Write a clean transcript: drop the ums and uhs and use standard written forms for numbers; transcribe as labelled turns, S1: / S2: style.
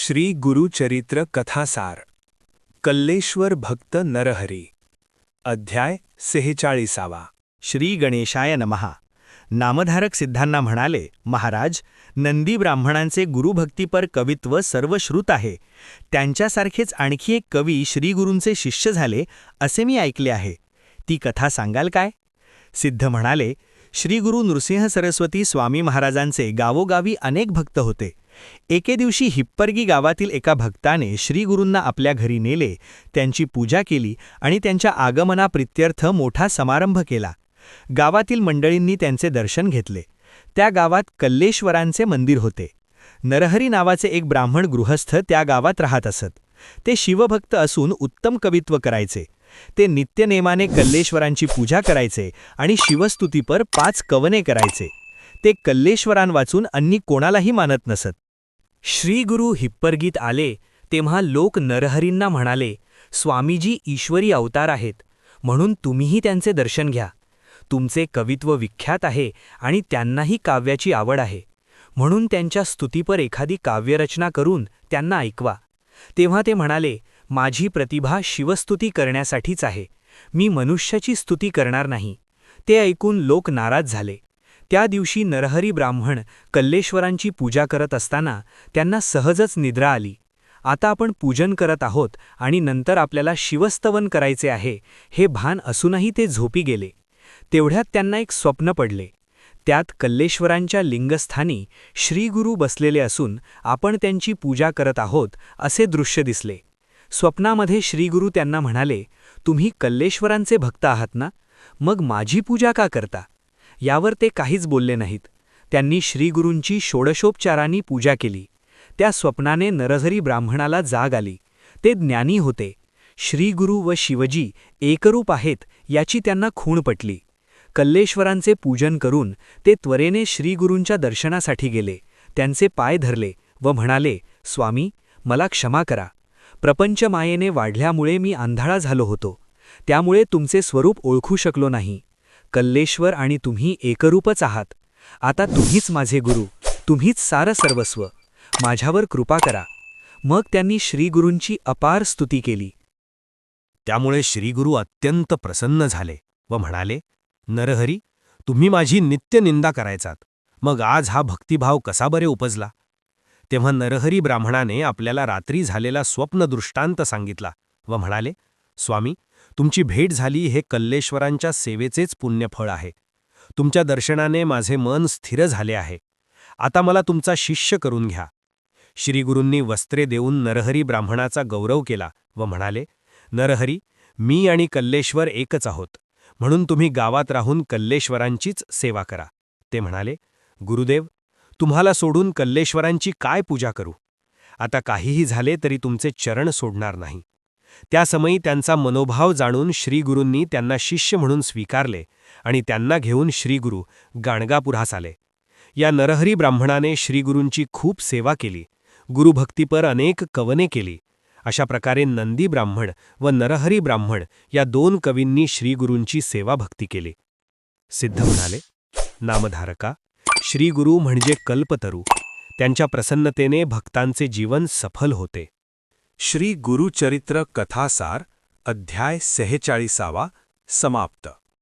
S1: श्री गुरुचरित्र कथासार कल्लेश्वर भक्त नरहरी अध्याय 46.
S2: श्री गणेशाय नमः. नामधारक सिद्धांना म्हणाले, महाराज, नंदी ब्राह्मणांचे गुरुभक्तीपर कवित्व सर्वश्रुत आहे. त्यांच्यासारखेच आणखी एक कवी श्रीगुरूंचे शिष्य झाले असे मी ऐकले आहे. ती कथा सांगाल काय? सिद्ध म्हणाले, श्रीगुरू नृसिंह सरस्वती स्वामी महाराजांचे गावोगावी अनेक भक्त होते. एके दिवशी हिप्परगी गावातील एका भक्ताने श्रीगुरूंना आपल्या घरी नेले, त्यांची पूजा केली आणि त्यांच्या आगमनाप्रित्यर्थ मोठा समारंभ केला. गावातील मंडळींनी त्यांचे दर्शन घेतले. त्या गावात कल्लेश्वरांचे मंदिर होते. नरहरी नावाचे एक ब्राह्मण गृहस्थ त्या गावात राहत असत. ते शिवभक्त असून उत्तम कवित्व करायचे. ते नित्यनेमाने कल्लेश्वरांची पूजा करायचे आणि शिवस्तुतीपर 5 कवने करायचे. ते कल्लेश्वरां वाचून अन्नी कोणालाही मानत नसत.
S3: श्रीगुरू हिप्परगीत आले तेव्हा लोक नरहरींना म्हणाले, स्वामीजी ईश्वरी अवतार आहेत, म्हणून तुम्हीही त्यांचे दर्शन घ्या. तुमचे कवित्व विख्यात आहे आणि त्यांनाही काव्याची आवड आहे, म्हणून त्यांच्या स्तुतीपर एखादी काव्यरचना करून त्यांना ऐकवा. तेव्हा ते म्हणाले, माझी प्रतिभा शिवस्तुती करण्यासाठीच आहे, मी मनुष्याची स्तुती करणार नाही. ते ऐकून लोक नाराज झाले. त्या दिवशी नरहरी ब्राह्मण कल्लेश्वरांची पूजा करत असताना त्यांना सहजच निद्रा आली. आता आपण पूजन करत आहोत आणि नंतर आपल्याला शिवस्तवन करायचे आहे हे भान असूनही ते झोपी गेले. तेवढ्यात त्यांना एक स्वप्न पडले. त्यात कल्लेश्वरांच्या लिंगस्थानी श्रीगुरू बसलेले असून आपण त्यांची पूजा करत आहोत असे दृश्य दिसले. स्वप्नामध्ये श्रीगुरू त्यांना म्हणाले, तुम्ही कल्लेश्वरांचे भक्त आहात ना, मग माझी पूजा का करता? यावर ते काहीच बोलले नाहीत. त्यांनी श्रीगुरूंची षोडशोपचारांनी पूजा केली. त्या स्वप्नाने नरहरी ब्राह्मणाला जाग आली. ते ज्ञानी होते. श्रीगुरू व शिवजी एकरूप आहेत याची त्यांना खूण पटली. कल्लेश्वरांचे पूजन करून ते त्वरेने श्रीगुरूंच्या दर्शनासाठी गेले. त्यांचे पाय धरले व म्हणाले, स्वामी, मला क्षमा करा. प्रपंच मायेने वाढल्यामुळे मी आंधळा झालो होतो. त्यामुळे तुमचे स्वरूप ओळखू शकलो नाही. कल्लेश्वर आणि तुम्ही एकरूपच आहात. आता तुम्हीच माझे गुरु, तुम्हीच सार सर्वस्व. माझ्यावर कृपा करा. मग त्यांनी श्रीगुरूंची अपार स्तुती केली.
S2: त्यामुळे श्रीगुरू अत्यंत प्रसन्न झाले व म्हणाले, नरहरी, तुम्ही माझी नित्य निंदा करायचात, मग आज हा भक्तिभाव कसा बरे उपजला? तेव्हा नरहरी ब्राह्मणाने आपल्याला रात्री झालेला स्वप्नदृष्टांत सांगितला व म्हणाले, स्वामी, तुमची भेट झाली हे कल्लेश्वरांच्या सेवेचेच पुण्यफळ आहे. तुमच्या दर्शनाने माझे मन स्थिर झाले आहे. आता मला तुमचा शिष्य करून घ्या. श्रीगुरूंनी वस्त्रे देऊन नरहरी ब्राह्मणाचा गौरव केला व म्हणाले, नरहरी, मी आणि कल्लेश्वर एकच आहोत, म्हणून तुम्ही गावात राहून कल्लेश्वरांचीच सेवा करा. ते म्हणाले, गुरुदेव, तुम्हाला सोडून कल्लेश्वरांची काय पूजा करू? आता काहीही झाले तरी तुमचे चरण सोडणार नाही. त्या समयी त्यांचा मनोभाव जाणून श्रीगुरूंनी त्यांना शिष्य म्हणून स्वीकारले आणि त्यांना घेऊन श्रीगुरू गाणगापुरास आले. या नरहरी ब्राह्मणाने श्रीगुरूंची खूप सेवा केली. गुरुभक्तीपर अनेक कवने केली. अशा प्रकारे नंदी ब्राह्मण व नरहरी ब्राह्मण या 2 कवींनी श्रीगुरूंची सेवाभक्ती केली. सिद्ध म्हणाले, नामधारका, श्रीगुरू म्हणजे कल्पतरू. त्यांच्या प्रसन्नतेने भक्तांचे जीवन सफल होते.
S1: श्री गुरुचरित्र कथासार अध्याय 46 समाप्त.